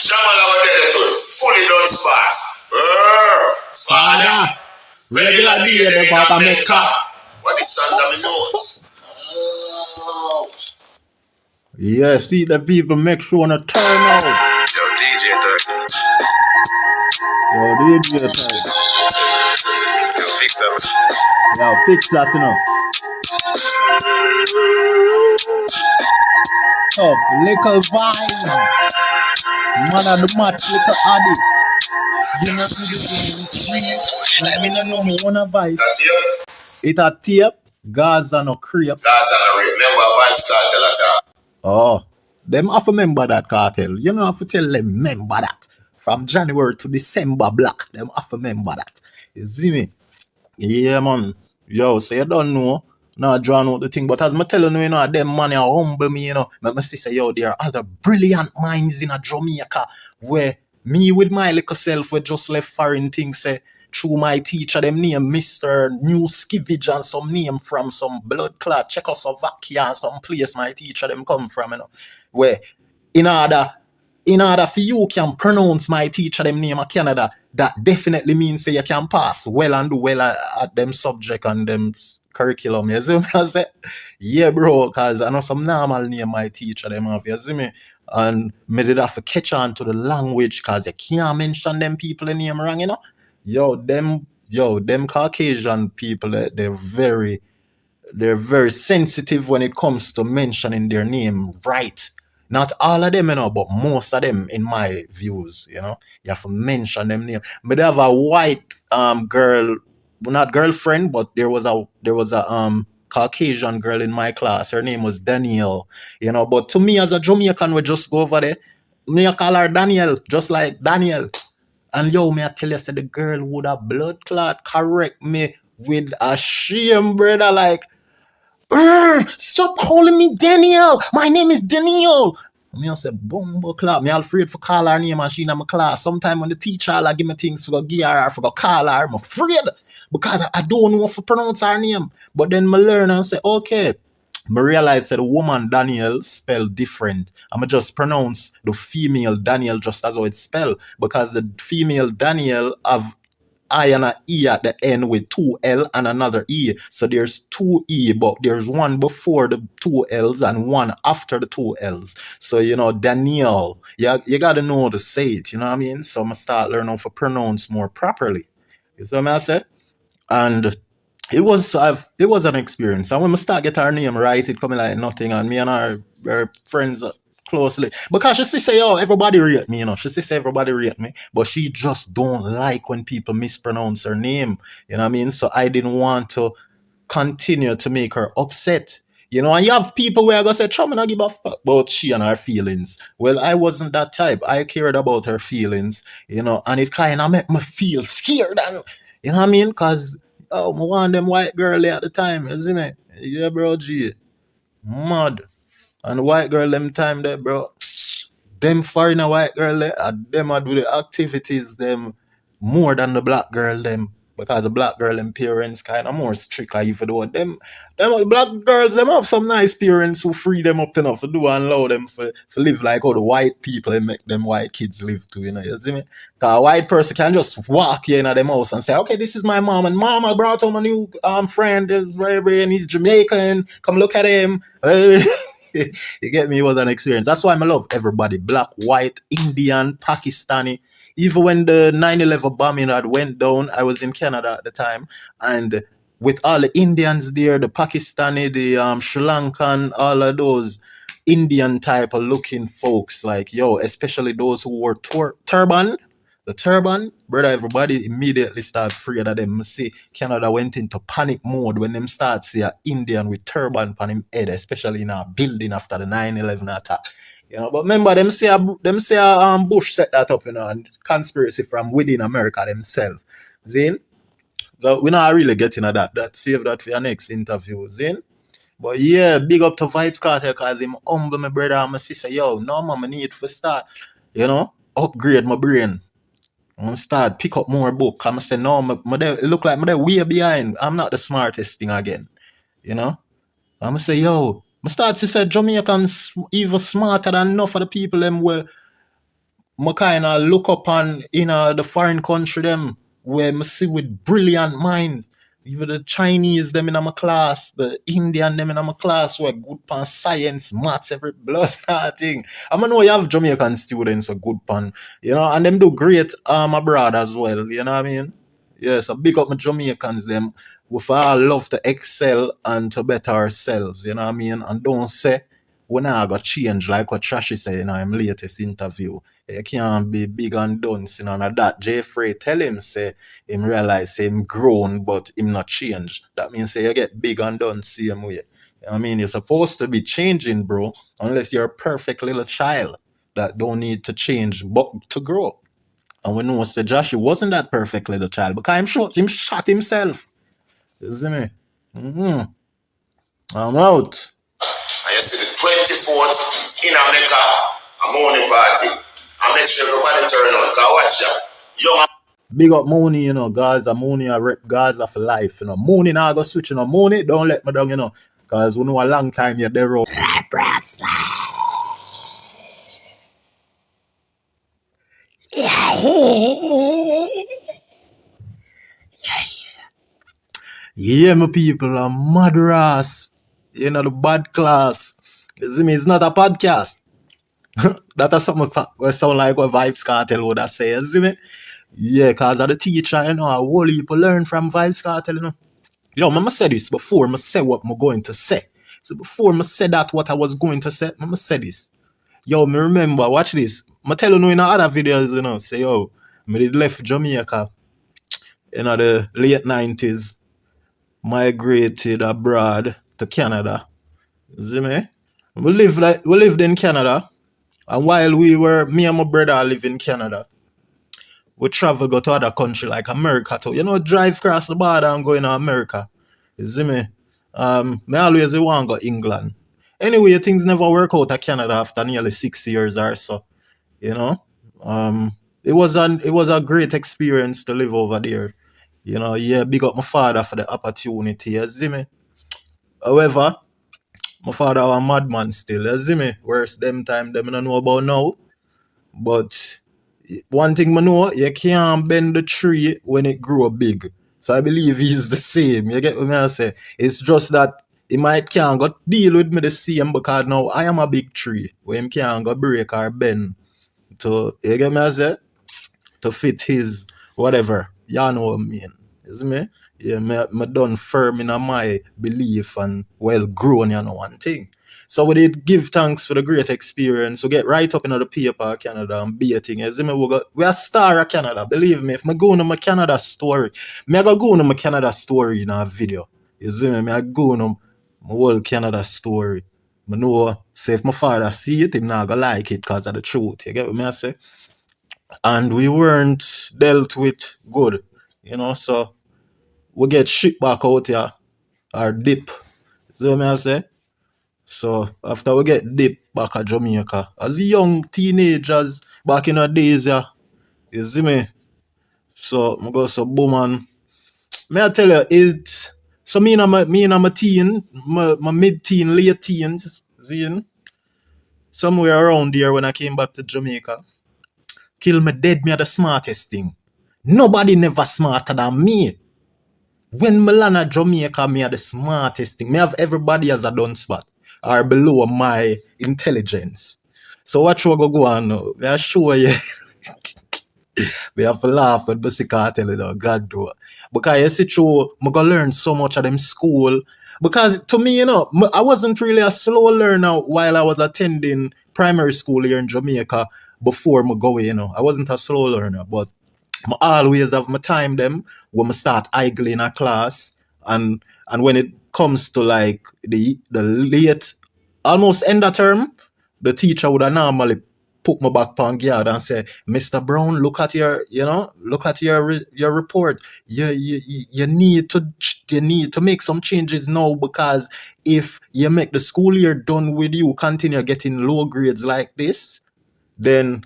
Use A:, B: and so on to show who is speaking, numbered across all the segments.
A: Jamal over there to it, fully done spots. Father, regular day they Papa Meca. What is under my nose?
B: Yeah, see the people make sure to turn out.
A: Yo, DJ Thug.
B: Yo, DJ Thug.
A: Yo, fix up.
B: Yo, fix that, you know. Tough, little vibes. Man of the match, little Addy. You know, let me know me one advice. It a tape, Gaza no creep.
A: Gaza no creep. Remember Vibes Cartel attack.
B: Oh, them have to remember that cartel. You know, have to tell them remember that. From January to December black, them have to remember that. You see me? Yeah, man. Yo, so you don't know. Now drawn out the thing, but as I tell you know, them man are humble me, you know. My sister, yo, there are other brilliant minds in a Jamaica where me with my little self we just left foreign things say through my teacher, them name Mr. New Skivage and some name from some blood clot Czechoslovakia and some place my teacher them come from, you know. Where in order for you can pronounce my teacher them name of Canada, that definitely means say you can pass well and do well at them subject and them curriculum. You see me? I say, yeah, bro, because I know some normal name my teacher them have, you see me? And me did have to catch on to the language because you can't mention them people in name wrong, you know? Yo, them Caucasian people, they're very sensitive when it comes to mentioning their name right. Not all of them, you know, but most of them, in my views, you know, you have to mention them name. But they have a white girl, not girlfriend, but there was a Caucasian girl in my class. Her name was Danielle, you know. But to me, as a Jamaican, we just go over there. Me I call her Danielle, just like Daniel. And yo, me I tell you, say the girl would have blood clot correct me with a shame, brother, like. Stop calling me Daniel. My name is Daniel. Me I say, bumbo clap. Me afraid for call her name and she in my class. Sometime when the teacher like give me things to go give her, for go call her, I'm afraid because I don't know how to pronounce her name. But then I learn and say, okay. I realize that the woman Daniel spelled different. I'ma just pronounce the female Daniel just as how it's spelled because the female Daniel have I and a E at the end with 2 L and another E. So there's 2 E, but there's one before the 2 L's and one after the 2 L's. So, you know, Daniel, you got to know how to say it, you know what I mean? So I'm going to start learning how to pronounce more properly. You see what I said? And it was an experience. And when I start get her name right, it coming like nothing. And me and her friends closely. Because she say, oh, everybody rate me, you know. She say everybody rate me. But she just don't like when people mispronounce her name. You know what I mean? So I didn't want to continue to make her upset. You know, and you have people where I go say, Trump, I don't give a fuck about she and her feelings. Well, I wasn't that type. I cared about her feelings, you know, and it kind of made me feel scared. And, you know what I mean? Because, oh, I want them white girl at the time, isn't it? Yeah, bro, G. Mad. And the white girl them time there, bro. Them foreigner white girl there, them a do the activities them more than the black girl them. Because the black girl them parents kind of more strict, even though them the black girls them have some nice parents who free them up enough to do and allow them for live like how the white people and make them white kids live too, you know, you see me? Because a white person can just walk here in them house and say, okay, this is my mom, and mom, I brought home a new friend, and he's Jamaican, come look at him. You get me? It was an experience. That's why I love everybody. Black, white, Indian, Pakistani. Even when the 9/11 bombing had went down, I was in Canada at the time. And with all the Indians there, the Pakistani, the Sri Lankan, all of those Indian type of looking folks, like, yo, especially those who wore turban. The turban, brother, everybody immediately start afraid of them. See, Canada went into panic mode when them start see an Indian with turban on him head, especially in a building after the 9/11 attack. You know, but remember, them say Bush set that up, you know, and conspiracy from within America themselves. Zin? So we're not really getting at that. That save that for your next interview, Zin? But yeah, big up to Vibes Cartel because him humble my brother and my sister. Yo, no man, I need to start, you know, upgrade my brain. I'm gonna start pick up more book. I'm gonna say no, it look like I'm way behind. I'm not the smartest thing again. You know? I'm gonna say, yo, I start to say Jamaicans even smarter than enough of the people them were I kind of look up on the foreign country them where I see with brilliant minds. Even the Chinese them in my class, the Indian them in my class were good pan science, maths, every blood thing. I know you have Jamaican students who are good pan, and them do great abroad as well. You know what I mean? Yeah, so big up my Jamaicans them. We all love to excel and to better ourselves. You know what I mean? And don't say we not got change like what Trashy said in his latest interview. You can't be big and dunce, and that Jeffrey tell him say him realize say him grown but him not change. That means say you get big and done same way. I mean, you're supposed to be changing, bro, unless you're a perfect little child that don't need to change but to grow. And we know say Joshua wasn't that perfect little child because him shot himself. You see me? I'm out.
A: And you see the 24th in a Meca, a morning party. I make sure everybody turn on. Cause watch ya. Young
B: Big up Mooney, Gaza, Mooney, I rep Gaza for life, Mooney now go switch, Mooney, don't let me down, Cause we know a long time you're there. Yeah, my people, are madras. The bad class. You see me, it's not a podcast. That is something that sound like what Vibes Cartel would have said, you see me? Yeah, cause of the teacher, a whole people learn from Vibes Cartel, I say this before I say what I'm going to say. So before I say that what I was going to say, I say this. Me remember, watch this. I tell you in other videos, say, I did left Jamaica in the late 90s, migrated abroad to Canada. You see me? We lived in Canada, and while me and my brother live in Canada, we travel go to other country like America too. Drive across the border and go in America. You see me? Me always want to go England. Anyway, things never work out at Canada after nearly 6 years or so. It was a great experience to live over there. Big up my father for the opportunity. You see me? However, my father was a madman still. You see me? Worse them time, them I don't know about now. But one thing I know, you can't bend the tree when it grow big. So I believe he's the same. You get what I say? It's just that he can't go deal with me the same because now I am a big tree where him can't go break or bend to, you get me say? To fit his whatever. You know what I mean? You see me? Yeah, me done firm in my belief and well grown, one thing. So we did give thanks for the great experience. We get right up into the paper Canada and be a thing. You see me? We are star of Canada. Believe me, if I go into my Canada story, I go into my Canada story in a video. You see me? I go into my whole Canada story. I know, say if my father see it, him not gonna like it because of the truth. You get what I say? And we weren't dealt with good. So we get shipped back out here or dip. See what I say? So after we get dipped back at Jamaica, as young teenagers back in the days, you see me? So I go so boom and may I tell you it so me and my teen, my mid-teen, late teens, seeing somewhere around there when I came back to Jamaica. Kill me dead, me are the smartest thing. Nobody never smarter than me. When me land at Jamaica, me are the smartest thing. Me have everybody as a done spot or below my intelligence. So what you go on now? I assure you. We have to laugh with Bussy Cartel, God do. Because you see true, I go learn so much of them school. Because to me, I wasn't really a slow learner while I was attending primary school here in Jamaica before I go, I wasn't a slow learner, but I always have my time them when I start idling a class and when it comes to like the late almost end of term, the teacher would have normally put my back on guard and say, Mr. Brown, look at your report. You need to make some changes now because if you make the school year done with you continue getting low grades like this, then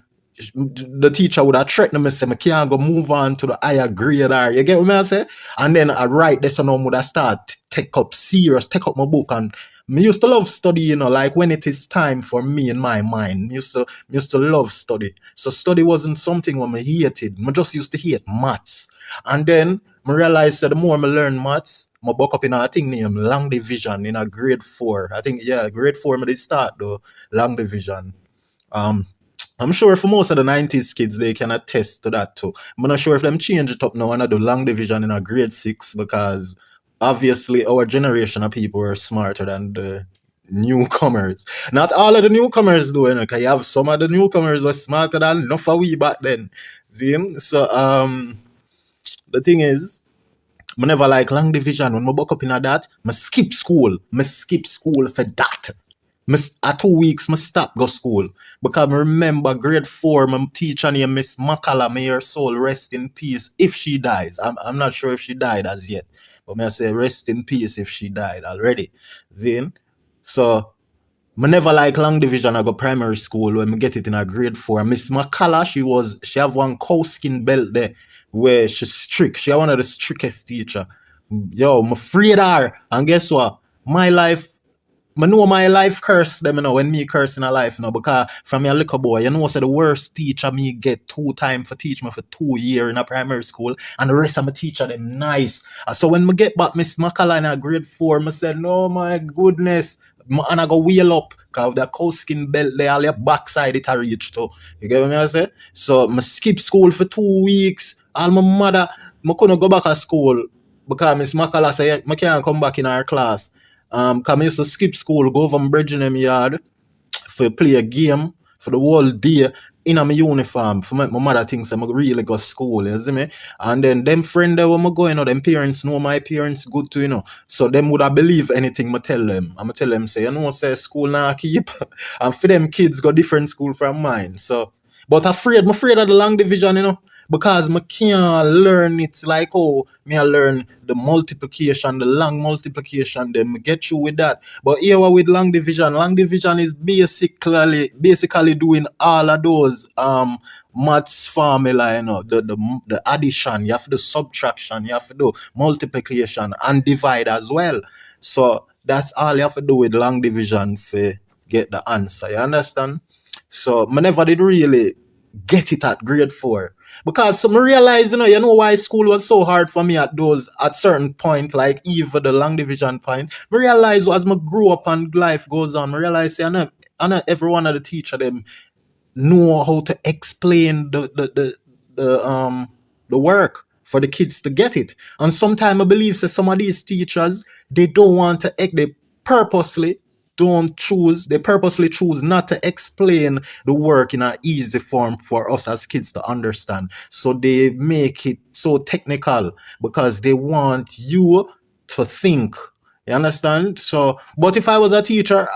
B: the teacher would have threatened me and say, I can't go move on to the higher grade or you get what I say? And then I write this and I would have start take up my book and Me used to love study, like when it is time for me in my mind. Me used to love study. So study wasn't something when me hated. Me just used to hate maths. And then I realized that the more I learn maths, I buck up in a thing named long division in a grade 4. I think, yeah, grade 4 me did start though, long division. Um, I'm sure for most of the 90s kids, they can attest to that too. I'm not sure if them change it up now and I do long division in a grade 6 because obviously our generation of people are smarter than the newcomers. Not all of the newcomers do, because you have some of the newcomers were smarter than enough of we back then. See? So the thing is, I never like long division. When I buck up in that, I skip school. I skip school for that. At 2 weeks, I stop go school. Because I remember grade 4, my teacher named Miss Makala, may her soul rest in peace if she dies. I'm not sure if she died as yet. But may I say rest in peace if she died already. Then, so I never like long division. I go primary school when I get it in a grade 4. Miss Makala, she have one cow skin belt there where she's strict. She one of the strictest teacher. Yo, I'm afraid of her. And guess what? My life, I know my life curse them, when me curse in a life, because from a little boy, say the worst teacher me get 2 times for teach me for 2 years in a primary school, and the rest of my teacher them nice. So when me get back Miss Makala in a grade 4, I said, no, my goodness, and I go wheel up, because that cow skin belt there, all your backside it a reach to. You get what I say? So I skip school for 2 weeks. All my mother, I couldn't go back to school because Miss Makala said, I can't come back in our class. Cause I used to skip school, go over and bridge in them yard for play a game for the whole day in my uniform. For my mother thinks I'm really go to school, you see me? And then them friend there when I go, them parents know my parents good too, So them would have believe anything I tell them. I'ma tell them say, say school now keep. And for them kids go different school from mine. So but I'm afraid of the long division, because I can't learn it like me I learn the multiplication, the long multiplication, then me get you with that. But here with long division is basically doing all of those maths formula, the addition, you have to do subtraction, you have to do multiplication and divide as well. So that's all you have to do with long division for get the answer. You understand? So I never did really get it at grade 4. Because some realize, why school was so hard for me at certain point, like even the long division point. I realize as I grew up and life goes on, I realize I know every one of the teacher them know how to explain the work for the kids to get it. And sometimes I believe that some of these teachers, they don't want to they purposely choose not to explain the work in an easy form for us as kids to understand. So they make it so technical because they want you to think. You understand? So, but if I was a teacher,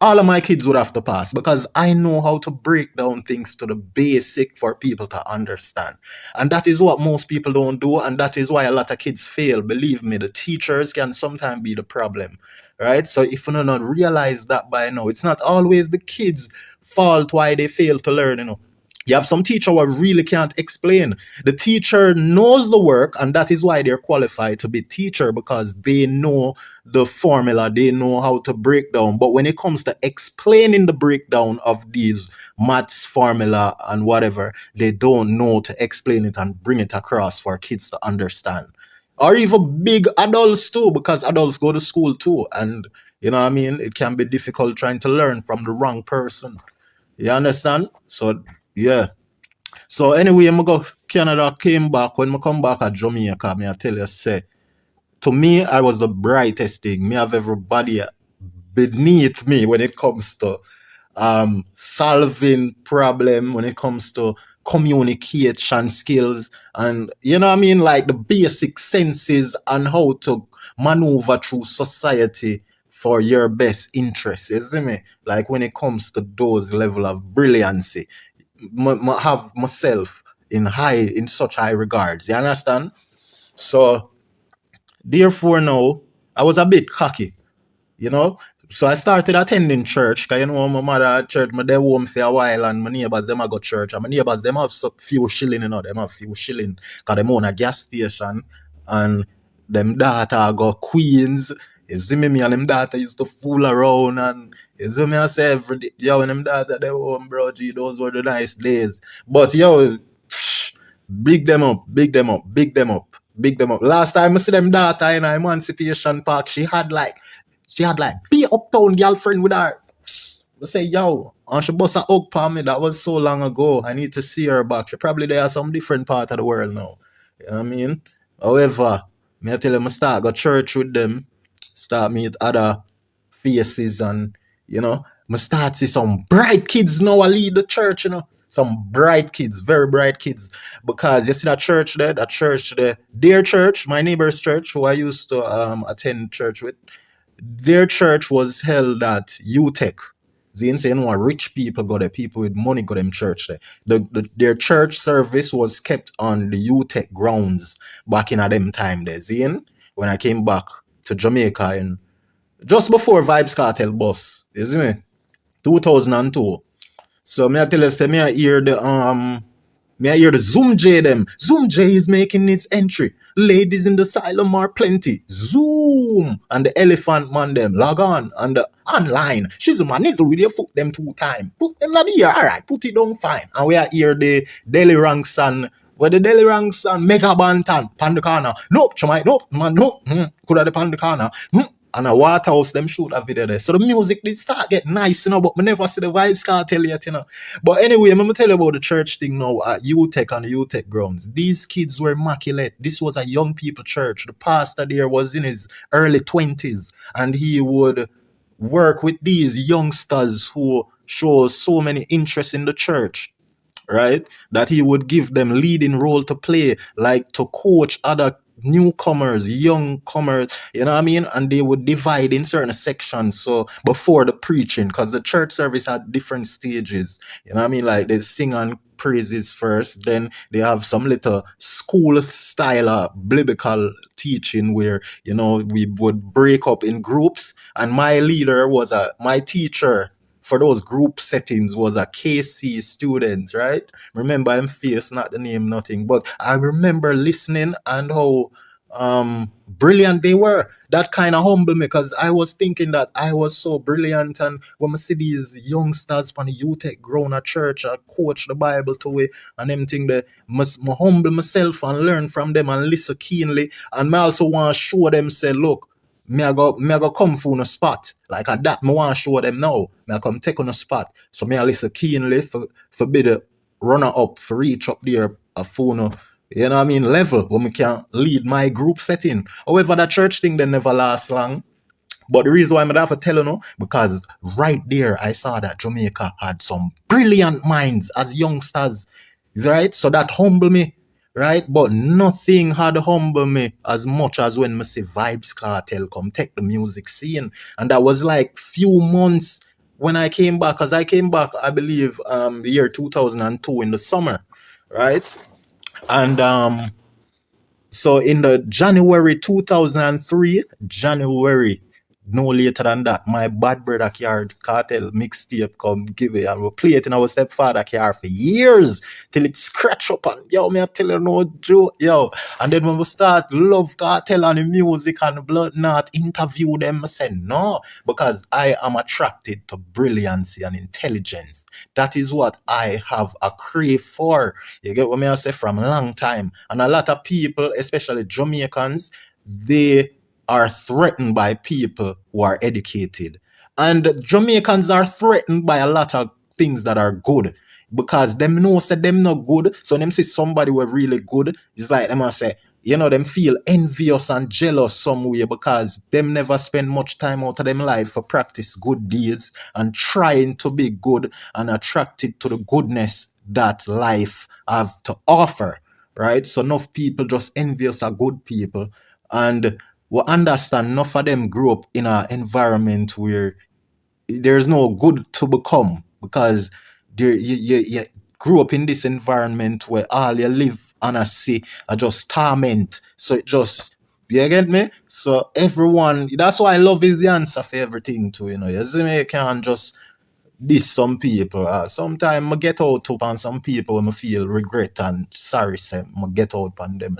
B: all of my kids would have to pass because I know how to break down things to the basic for people to understand. And that is what most people don't do. And that is why a lot of kids fail. Believe me, the teachers can sometimes be the problem. Right? So if you don't realize that by now, it's not always the kids' fault why they fail to learn. You have some teacher who really can't explain. The teacher knows the work, and that is why they're qualified to be teacher because they know the formula, they know how to break down. But when it comes to explaining the breakdown of these maths formula and whatever, they don't know to explain it and bring it across for kids to understand. Or even big adults too, because adults go to school too. And you know what I mean? It can be difficult trying to learn from the wrong person. You understand? So yeah. So anyway, I go Canada, came back. When I come back at Jamaica, I tell you, say, to me, I was the brightest thing. Me have everybody beneath me when it comes to solving problem, when it comes to communication skills, and you know what I mean, like the basic senses and how to maneuver through society for your best interests. You see me? Like when it comes to those level of brilliancy, have myself in such high regards. You understand? So therefore now I was a bit cocky, you know. So I started attending church, because my mother at church, my day home for a while, and my neighbors them I go church, and my neighbors them have few shilling, them have few shilling, because them own a gas station, and them daughter go Queens, You see me and them daughter used to fool around and you see me I say every day, yo, and them daughter they home, bro, gee, those were the nice days. But yo, big them up, big them up, big them up, big them up. Last time I see them daughter in Emancipation Park, she had like be uptown girlfriend with her. I say, yo, and she bust a hug for me. That was so long ago. I need to see her back. She probably there some different part of the world now. You know what I mean? However, me I tell them I start go church with them, start meet other faces and me start see some bright kids now I lead the church, Some bright kids, very bright kids. Because you see that church there, their church, my neighbor's church, who I used to attend church with, their church was held at UTech. They say what rich people go there, people with money go them church there. Their church service was kept on the UTech grounds back in a them time there. When I came back to Jamaica and just before Vibes Cartel bus, you see me? 2002. So me I tell you, say me I hear the Zoom J them. Zoom J is making his entry. Ladies in the asylum are plenty. Zoom and the elephant man them log on and the online. She's a man with your foot them 2 times. Put them not here. Alright, put it down fine. And we are here the Daily Ranks and where the Daily Ranks and Mega Bantan pan the corner. Nope, chumai, nope, man, nope. Could have the pan the corner. And a Waterhouse, them shoot a video there. So the music did start get nice, but me never see the Vibes Cartel yet, But anyway, I'm gonna tell you about the church thing now at UTech and the UTech grounds. These kids were immaculate. This was a young people church. The pastor there was in his early 20s, and he would work with these youngsters who show so many interest in the church, right? That he would give them leading role to play, like to coach other newcomers, young comers, you know what I mean? And they would divide in certain sections. So before the preaching, because the church service had different stages, you know what I mean? Like they sing and praises first, then they have some little school style biblical teaching where we would break up in groups, and my teacher for those group settings was a KC student, right? Remember, I'm face, not the name, nothing. But I remember listening and how brilliant they were. That kind of humbled me because I was thinking that I was so brilliant. And when I see these youngsters from the UTech grown at church, I coach the Bible to it, and them thing that must humble myself and learn from them and listen keenly. And I also want to show them, say, look, me I go come for a spot. Like at that, me want to show them now. Me I come take on a spot. So me I listen keenly for be the runner up, for reach up there a phone, you know what I mean, level where me can lead my group setting. However, that church thing they never last long. But the reason why I'm have to tell you, because right there I saw that Jamaica had some brilliant minds as youngsters. Is right? So that humbled me. Right? But nothing had humbled me as much as when me see Vibes Cartel come take the music scene. And that was like few months when I came back. Because I came back, I believe, the year 2002 in the summer. Right? And so in the January 2003, no later than that, my bad brother cartel mixtape come give it, and we play it in our stepfather car for years till it scratch up, and yo, me I tell you no joke, yo. And then when we start love cartel and the music and the blood not interview them, I say no, because I am attracted to brilliancy and intelligence. That is what I have a crave for. You get what me I say from a long time. And a lot of people, especially Jamaicans, they are threatened by people who are educated. And Jamaicans are threatened by a lot of things that are good. Because them know say them not good. So them see somebody who are really good. It's like them say, them feel envious and jealous some way because them never spend much time out of them life for practice good deeds and trying to be good and attracted to the goodness that life have to offer. Right? So enough people just envious of good people. And we understand enough of them grew up in an environment where there's no good to become, because you grew up in this environment where all you live and I see are just torment. So it just, you get me? So everyone, that's why love is the answer for everything too, You see me, you can't just diss some people. Sometimes I get out on some people when I feel regret and sorry, say I get out on them,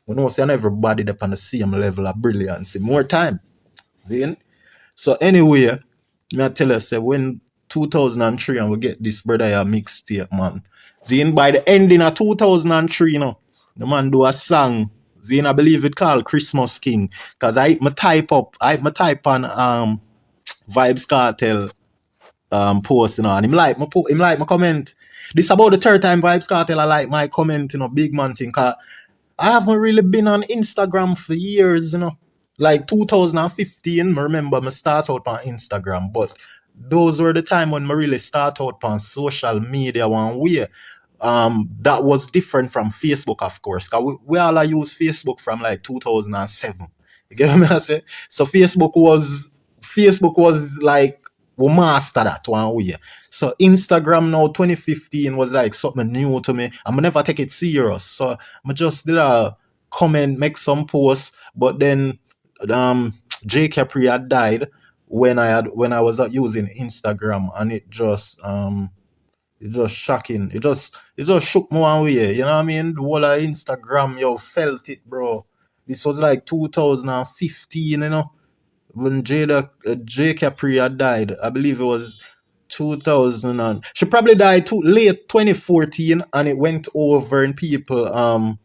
B: We know see everybody up on the same level of brilliance. More time. See? So anyway, me I tell you, say when 2003 and we get this brother a mixtape, man. Zine by the ending of 2003, the man do a song. Zine, I believe it called Christmas King. Cause I type on Vibes Cartel post, and him like my comment. This about the third time Vibes Cartel I like my comment, big man thing. Cause I haven't really been on Instagram for years, Like 2015, I remember me start out on Instagram, but those were the time when I really start out on social media one way. That was different from Facebook, of course. Cause we all I use Facebook from like 2007. You get what I say? So Facebook was like we master that one way. So Instagram now 2015 was like something new to me. I'm never take it serious. So I just did a comment, make some posts, but then um J Capri had died when I was using Instagram, and it just shocking. It just shook me one way. You know what I mean? The whole of Instagram, yo, felt it, bro. This was like 2015, when J Capri had died. I believe it was 2000 and she probably died too late 2014, and it went over and people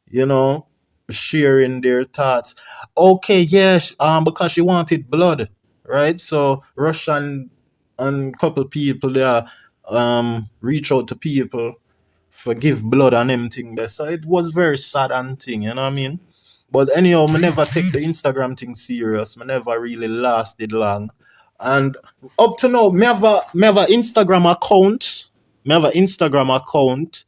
B: you know sharing their thoughts. Okay, yes, because she wanted blood, right? So Russian and couple people there reach out to people for give blood and everything there. So it was very sad and thing, you know what I mean? But anyhow, me never take the Instagram thing serious. Me never really lasted long. And up to now, me have a Instagram account. Me have an Instagram account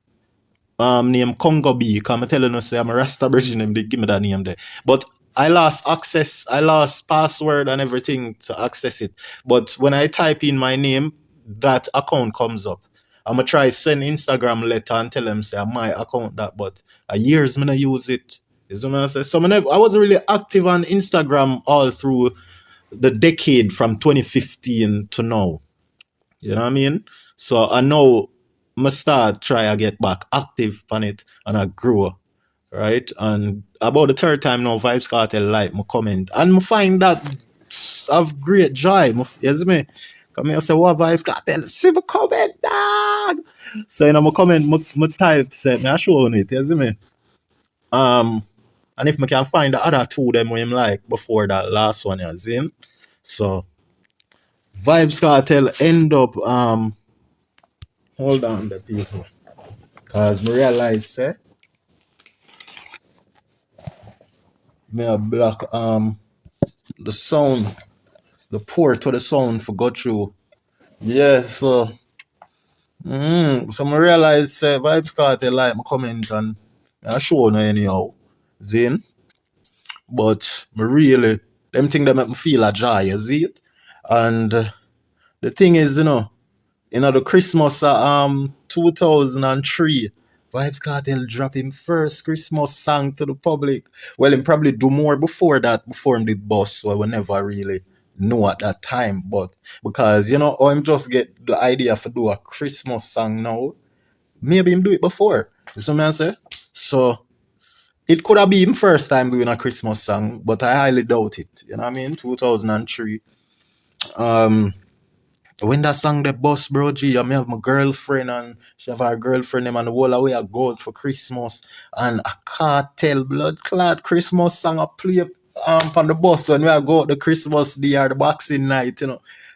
B: named Congo B. Cause I'm telling you, say I'm a Rasta Virgin, them they give me that name there. But I lost access, I lost password and everything to access it. But when I type in my name, that account comes up. I'ma try send Instagram letter and tell them say my account that, but a years me not use it. You see what I say? So I wasn't really active on Instagram all through the decade from 2015 to now. You know what I mean? So I know I start try to get back active on it and I grow, right? And about the third time now, Vibes Cartel like my comment. And I find that of great joy. You see me? Come here and say, what Vibes Cartel? See my comment, dog. So in my comment, my type said, me I show on it, you see me? Um, and if I can find the other two them when I'm like before that last one, you see? So Vibes Cartel end up hold on the people. Cause me realize say me a block the sound, the port to the sound for go through. Yeah, so me realize say Vibes Cartel like my comment and I show no anyhow. Zin. But me really them thing that make me feel a joy, you see it? And the thing is, the Christmas 2003, Vibes Cartel drop him first Christmas song to the public. Well, him probably do more before that, before him did boss, so we never really know at that time. But because I'm just get the idea for do a Christmas song now, maybe him do it before. You see what I say? So it could have been him first time doing a Christmas song, but I highly doubt it. You know what I mean? 2003. Um when that song the bus, bro, G, I have my girlfriend and she have her girlfriend them and the whole away I go out for Christmas and a cartel blood clot Christmas song I play on the bus when we are go out the Christmas day or the Boxing Night.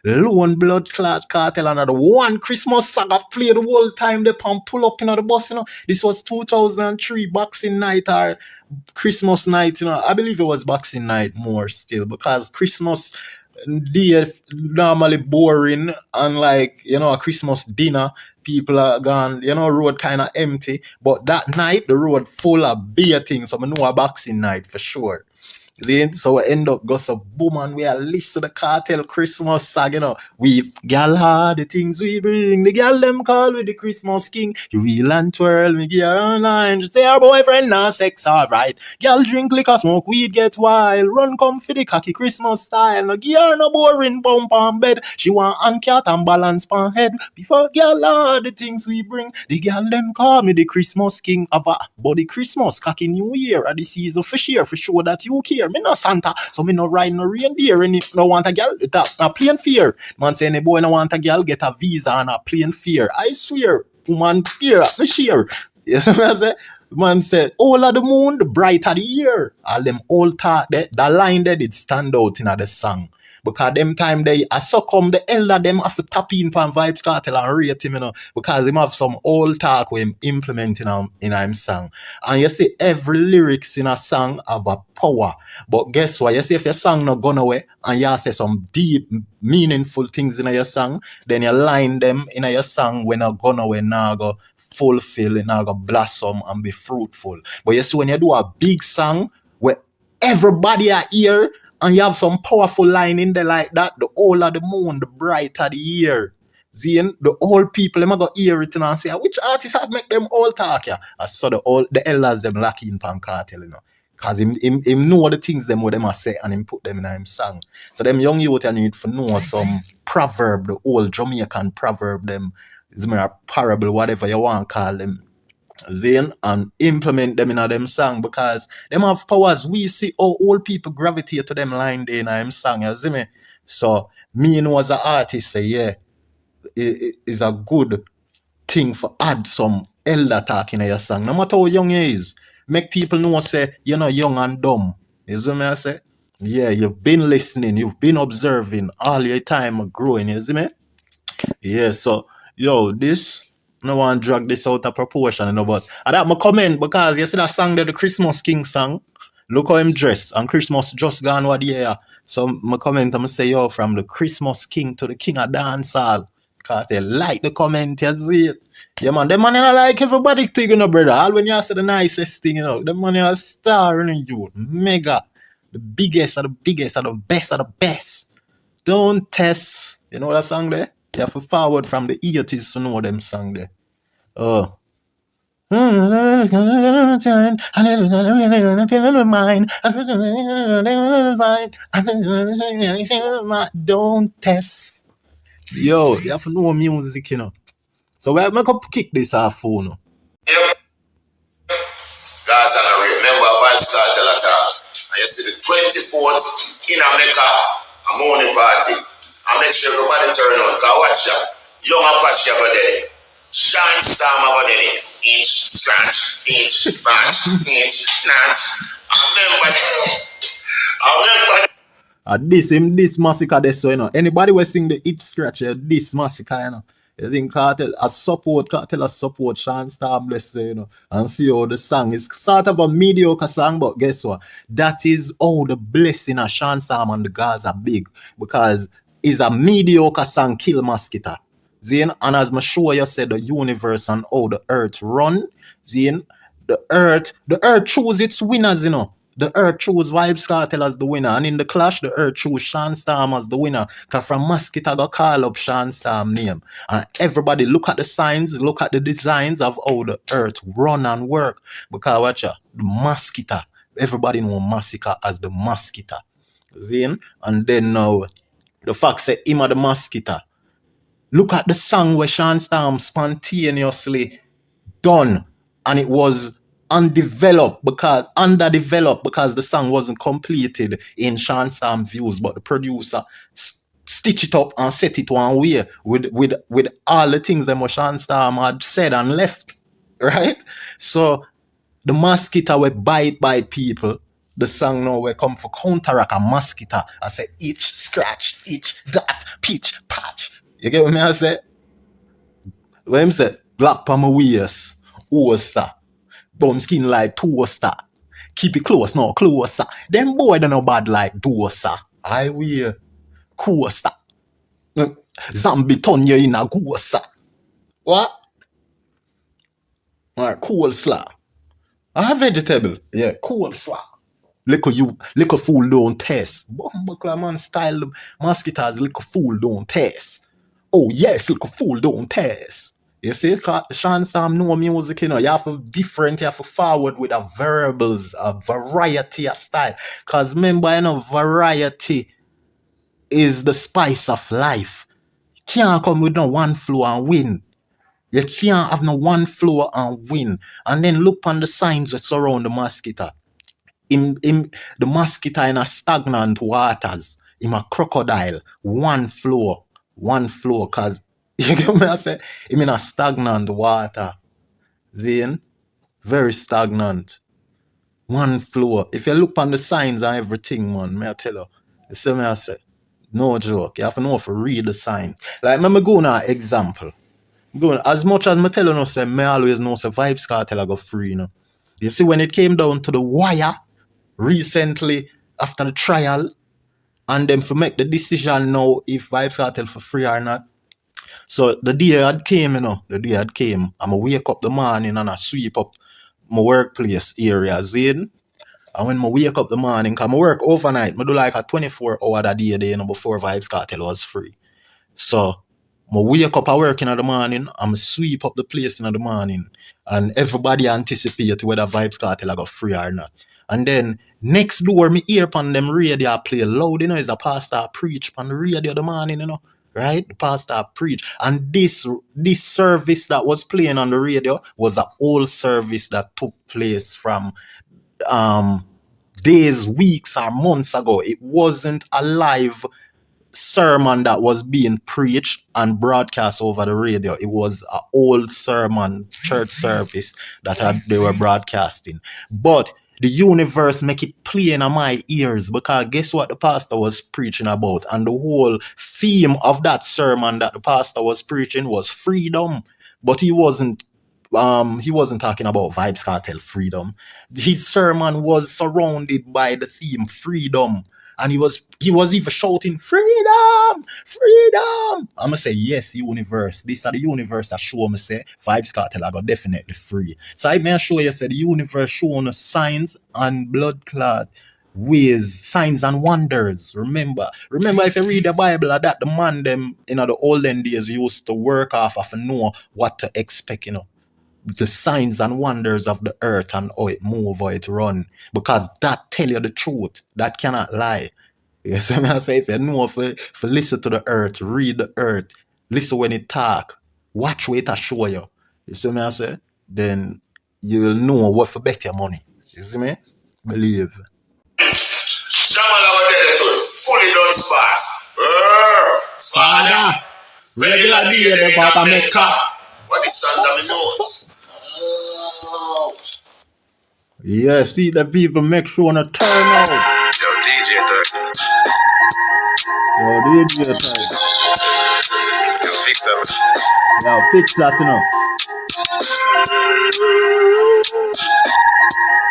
B: Lone blood clot cartel and the one Christmas song I play the whole time they pull up the bus. This was 2003 Boxing Night or Christmas night. I believe it was Boxing Night more still because Christmas day normally boring and like a Christmas dinner people are gone, road kind of empty, but that night the road full of beer things, so I know a Boxing Night for sure. See? So we end up go so boom and we are listen to the cartel Christmas song, We gal hard the things we bring, the gal them call with the Christmas king. You wheel and twirl, me gear online. Just say our boyfriend now sex alright. Gal drink liquor, smoke weed, get wild. Run come for the cocky Christmas style. No gear no boring bump on bed. She want and cat and balance pan head. Before gal hard the things we bring, the gal them call me the Christmas king of a body Christmas cocky New Year. And the season for sure that you care. reindeer. Me no Santa, so me no ride no reindeer. And if no want a girl, a plane fare. Man say any boy no want a girl, get a visa and a plane fare. I swear, woman here, me share. Yes, I say. Man said, all of the moon, the brighter the year. All them old talk, that line there did stand out in the song. Because them time they I succumb the elder them have to tap in pan Vibes Cartel and rate him, because him have some old talk with him implementing in him song. And you see every lyrics in a song have a power. But guess what? You see if your song not gone away and you say some deep, meaningful things in your song, then you line them in your song when not gone away now go fulfill and now go blossom and be fruitful. But you see when you do a big song where everybody are here and you have some powerful line in there like that, the older the moon, the brighter the year. See, the old people, them go hear it and say, which artists have make them all talk? Yeah? I saw the elders them lucky in Pan Cartel, Because him know the things them what them say and him put them in him song. So them young youth need to know some proverb, the old Jamaican proverb them, is a parable, whatever you want to call them. Zane, and implement them in a them song, because them have powers. We see how old people gravitate to them line there in a them song, you see me? So me know as an artist say, yeah, it is a good thing for add some elder talk in your song. No matter how young you is, make people know say you're not young and dumb. You see me I say? Yeah, you've been listening, you've been observing all your time growing, you see me? Yeah, so yo, this no one drag this out of proportion, but I that my comment because you see that song there, the Christmas King song. Look how him dress, and Christmas just gone what year. So my comment I'm say yo, from the Christmas King to the King of Dancehall. Cause they like the comment, you see it. Yeah man, them man like everybody thing, brother. All when you say the nicest thing, them man a star in you. Mega. The biggest of the biggest of the best of the best. Don't test. You know that song there? You have to forward from the 80s to know them song there. Oh. Don't test. Yo, you have to know music, So we make up kick this off phone.
A: Yep. Gaza, remember Vibes Cartel at all. And you see the 24th in Meca, a morning party. I make sure everybody turn on. Cause watch ya. Young Apache about there. Sean Sam about there. Inch, scratch, inch, match, inch, natch. I remember.
B: This massacre this so, Anybody will sing the hip scratch, this massacre, You think Cartel a support Sean Storm bless and see how the song is sort of a mediocre song, but guess what? That is how the blessing of Sean Storm and the Gaza big, because it's a mediocre song kill mosquito. Zane, and as I show you said the universe and how the earth run, Zane, the earth choose its winners, The earth chose Vibes Cartel as the winner. And in the clash, the earth chose Sean Storm as the winner. Because from Mosquito got call up Sean Storm name. And everybody look at the signs, look at the designs of how the earth run and work. Because watch ya, the Mosquito. Everybody know Massacre as the Mosquito. Zane? And then now, the fact say him are the Mosquito. Look at the song where Sean Storm spontaneously done. And it was underdeveloped because the song wasn't completed in Sean Storm's views, but the producer stitch it up and set it one way with all the things that Sean Storm had said and left, right? So the mosquito will bite people. The song now will come for counteract a mosquito. I say each scratch, each dot, pitch, patch. You get what me I say? What him say? Black pa my waist, oster. Bone skin like toaster. Keep it close now, closer. Them boy don't know bad like dosa. I wear coaster. Zombie turn you in a gosa. What? Alright, coleslaw. Vegetable. Yeah, coleslaw. Little fool don't taste. Bumbuckler man style mosquitoes, little fool don't taste. Oh yes, little fool don't taste. You see, Sean Sam know music, You have to different, you have to forward with a variables, a variety of style. Because remember, variety is the spice of life. You can't come with no one flow and win. You can't have no one flow and win. And then look on the signs that surround the mosquito. him the mosquito in a stagnant waters. Him a crocodile, one floor, cause you get me I say, him in a stagnant water. Zane, very stagnant. One floor. If you look on the signs and everything, man, may I tell you see me I say, no joke. You have to know if you read the signs. Like, me go now example. Go as much as me tell you, say, me always know say Vibes Cartel I go free, you know. You see, when it came down to the wire recently after the trial, and them for make the decision now if Vibes Cartel for free or not. So the day had came, you know, the day had came. I'm a wake up the morning and I sweep up my workplace area, Zane. And when I wake up the morning, cause I work overnight, I do like a 24-hour a day, you know, before Vibes Cartel was free. So I wake up, I work in the morning, I'm sweep up the place in the morning, and everybody anticipate whether Vibes Cartel got free or not. And then next door, me hear on them radio play loud, you know, is a pastor preach on the radio the morning, you know, right? The pastor preach. And this service that was playing on the radio was an old service that took place from days, weeks, or months ago. It wasn't a live sermon that was being preached and broadcast over the radio. It was an old sermon, church service that they were broadcasting. But the universe make it plain in my ears, because guess what the pastor was preaching about? And the whole theme of that sermon that the pastor was preaching was freedom. But he wasn't talking about Vibes Cartel freedom. His sermon was surrounded by the theme freedom. And he was even shouting, freedom, freedom. I'm gonna say, yes, universe. This are the universe that show me say Vibes Cartel I got definitely free. So I may show you say the universe showing us signs and blood clot ways, signs and wonders. Remember if you read the Bible that the man them in the olden days used to work off of and know what to expect, you know. The signs and wonders of the earth and how it move, how it run. Because that tell you the truth. That cannot lie. You see me I say, if you know if listen to the earth, read the earth, listen when it talk, watch what it show you. You see me I say, then you will know what for bet your money. You see me? Believe.
A: Fully done sparse. Father, regular day the Papa Meca. What is under my nose?
B: Yeah, see the people make sure to turn out.
A: Yo, DJ 30.
B: Yo, DJ 30.
A: Yo, fix that.
B: Yo, fix that, you know.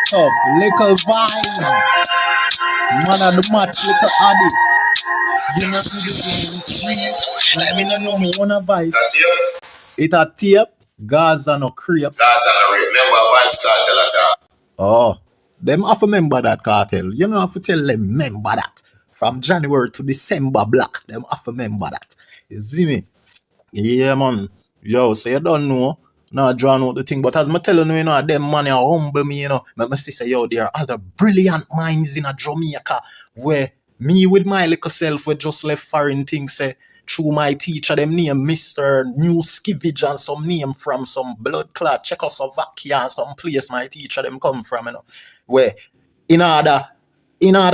B: Tough, little vibes. Man of the match, little Addy. You know, let me know me on a vibe. It a tape, Gaza no creep.
A: Gaza no remember Vibes Cartel attack.
B: Oh, them have to remember that cartel. You know, have to tell them remember that. From January to December black, them have to remember that. You see me? Yeah, man. Yo, so you don't know. Now draw out the thing. But as I tell you, you know, them man are humble me, you know. But I say, yo, there are other brilliant minds in a Jamaica where me with my little self we just left foreign things say through my teacher, them name Mr. New Skivage and some name from some blood clot Czechoslovakia and some place my teacher them come from, you know. Where in order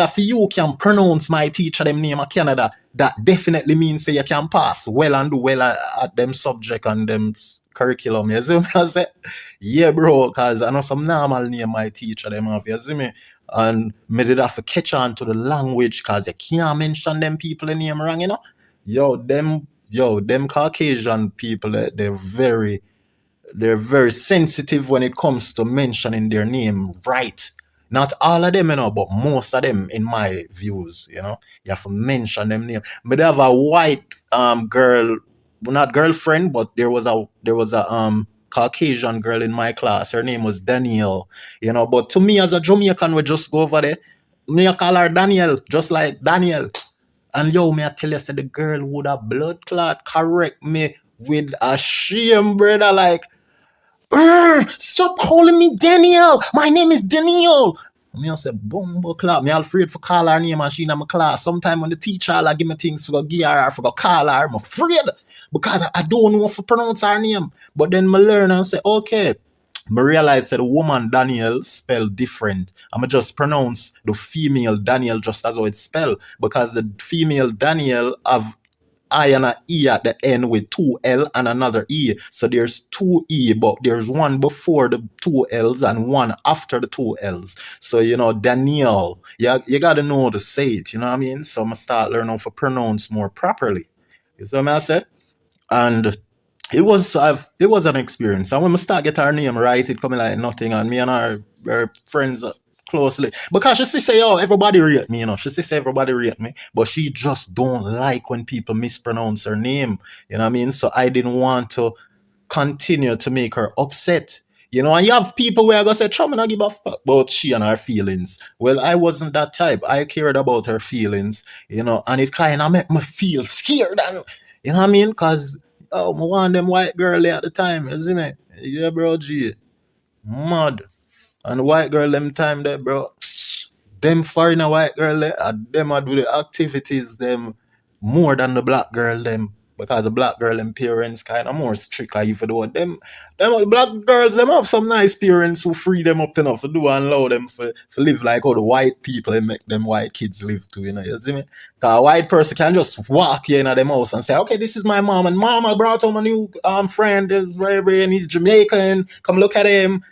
B: for you can pronounce my teacher them name of Canada, that definitely means say you can pass well and do well at them subject and them curriculum. You see me? I say, yeah, bro, because I know some normal name my teacher them have, you see me? And me did have to catch on to the language because you can't mention them people in name wrong, you know? Yo, them Caucasian people, they're very sensitive when it comes to mentioning their name right. Not all of them, you know, but most of them, in my views, you know, you have to mention them name. But they have a white girl, not girlfriend, but there was a Caucasian girl in my class. Her name was Danielle, you know. But to me, as a Jamaican, we just go over there. Me I call her Danielle, just like Daniel. And yo, me I tell you, say the girl would have blood clot correct me with a shame, brother. Like, stop calling me Daniel. My name is Daniel. Me I say, bumbo clap. Me afraid for call her name and she in my class. Sometimes when the teacher like give me things for go give her or for go call her, I'm afraid because I don't know how to pronounce her name. But then me learn and say, okay, I realized that the woman Daniel spelled different. I'ma just pronounce the female Daniel just as how it's spelled because the female Daniel have I and a E at the end with two L and another E. So there's two E, but there's one before the two L's and one after the two L's. So, Daniel, you got to know how to say it, you know what I mean? So I'm going to start learning how to pronounce more properly. You see what I said? And it was an experience. And when we start get our name right, it coming like nothing. And me and our friends closely. Because she say, yo, everybody rate me, She say everybody rate me. But she just don't like when people mispronounce her name. You know what I mean? So I didn't want to continue to make her upset. And you have people where I go say, Chum, I don't give a fuck about she and her feelings. Well, I wasn't that type. I cared about her feelings, and it kind of made me feel scared. And, you know what I mean? Because, I want them white girl there at the time, isn't it? Yeah, bro, G. Mad. And white girl them time there, bro. Them foreigner white girl there, them a do the activities them more than the black girl them. Because the black girl and parents kind of more strict, even though them black girls them have some nice parents who free them up enough to do and allow them for live like how the white people and make them white kids live too, you see me? Cause a white person can just walk in at them house and say, okay, this is my mom, and mom, I brought home a new friend, and he's Jamaican, come look at him.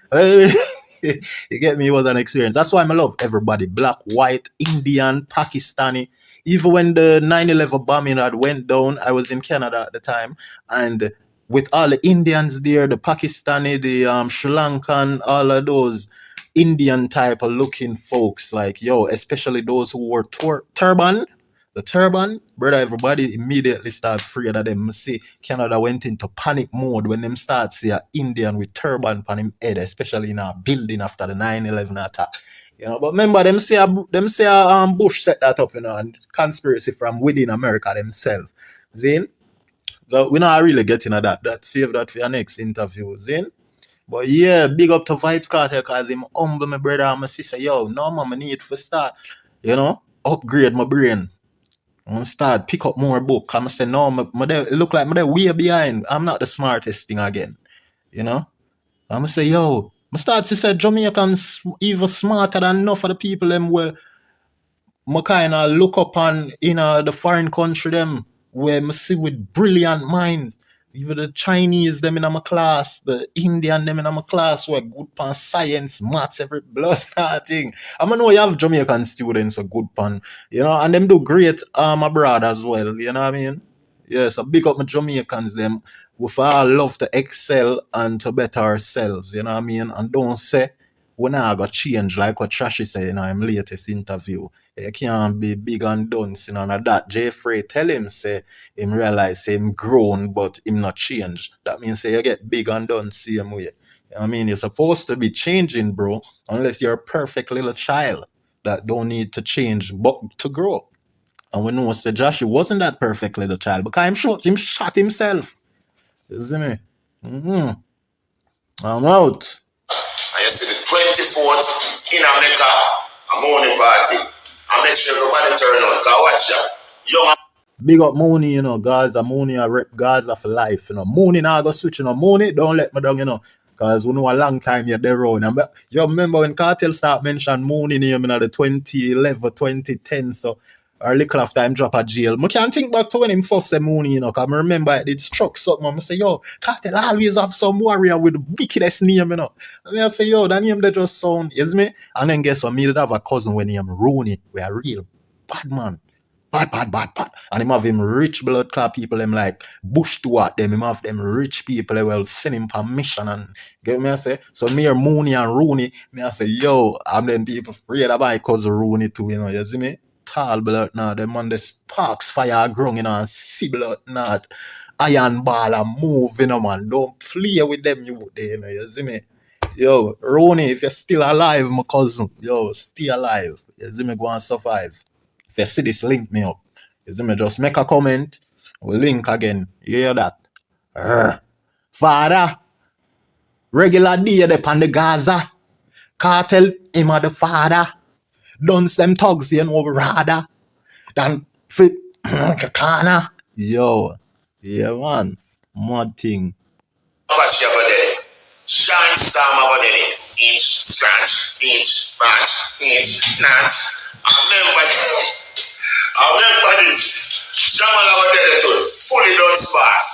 B: You get me? It was an experience. That's why I love everybody. Black, white, Indian, Pakistani. Even when the 9/11 bombing had went down, I was in Canada at the time. And with all the Indians there, the Pakistani, the Sri Lankan, all of those Indian type of looking folks, like, yo, especially those who wore turban, the turban, brother, everybody immediately start afraid of them. See, Canada went into panic mode when them start see a Indian with turban on him head, especially in a building after the 9/11 attack. But remember, them say Bush set that up, and conspiracy from within America themselves. Zin? So we're not really getting at that. Save that for your next interview, Zin? But yeah, big up to Vibes Cartel because him humble my brother and my sister. Yo, no man, I need to start, upgrade my brain. I'm gonna start pick up more book. I'm gonna say no, it look like I'm way behind. I'm not the smartest thing again. I'm gonna say, yo, I start to say Jamaicans even smarter than enough of the people them where I kind of look up on in the foreign country them where I see with brilliant minds. Even the Chinese them in my class, the Indian them in my class were good pan science, maths, every blood thing. I know you have Jamaican students who are good pan, and them do great abroad as well, you know what I mean? Yeah, so big up my Jamaicans them with all love to excel and to better ourselves, you know what I mean? And don't say we not gonna change like what Trashy said in our latest interview. You can't be big and dunce, and that Jeffrey tell him say him realize say him grown but him not change. That means say you get big and done same way. You know what I mean? You're supposed to be changing, bro, unless you're a perfect little child that don't need to change but to grow. And we know say Josh wasn't that perfect little child because him shot himself. You see me? I'm out.
A: And you see the 24th in a Meca, a morning party. I make sure everybody turn on. Cause watch ya. Young
B: Big up Mooney, Gaza, Mooney, I rep Gaza for life, Mooney now go switch, Mooney, don't let me down, Because we know a long time you're there around. And you remember when Cartel start mention Mooney name in the 2011, 2010, so or little after him drop a jail. I can't think back to when him first say Mooney, because I remember it struck something. I say, yo, Cartel always have some warrior with the wickedest name, And I say, yo, that name they just sound, is me? And then guess what? Me did have a cousin when named Rooney. We are real bad man. Bad. And him have him rich blood clot people, them like Bush toward them. Him have them rich people, they will send him permission and get me I say. So me or Mooney and Rooney, me I say, yo, I'm them people afraid of my cousin Rooney too, you see me? Tall blood now, them on the sparks fire ground, and see blood not iron ball and move, man. Don't play with them you there, you see me? Yo, Rooney, if you're still alive, my cousin, yo, stay alive. You see me go and survive. If you see this, link me up. You see me, just make a comment. We'll link again. You hear that? Father, regular day up on the Gaza. Cartel, him a the father. Done them thugs, rather than fit corner. Yo, yeah, man. Mad thing.
A: watch ya go there. Shine Star Magodeni, inch, scratch, inch, match, inch, notch. I remember this. Shaman Magodeni to fully done sparse.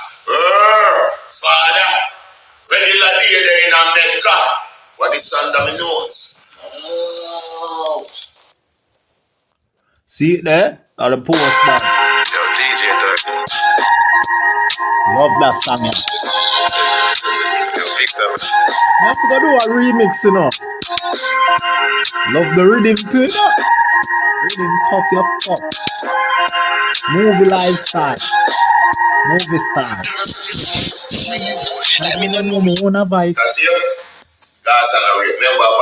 A: Father, regular day there in Meca. What is under my nose? Oh.
B: See it there? Or the post man.
A: Yo, DJ Thug.
B: Love that song, yeah.
A: Yo, fix up.
B: You have to go do a remix, you know. Love the rhythm too, you know. Rhythm tough your fuck. Movie lifestyle. Movie style. Let me know me own a vice.
A: That's it. Gaza, remember.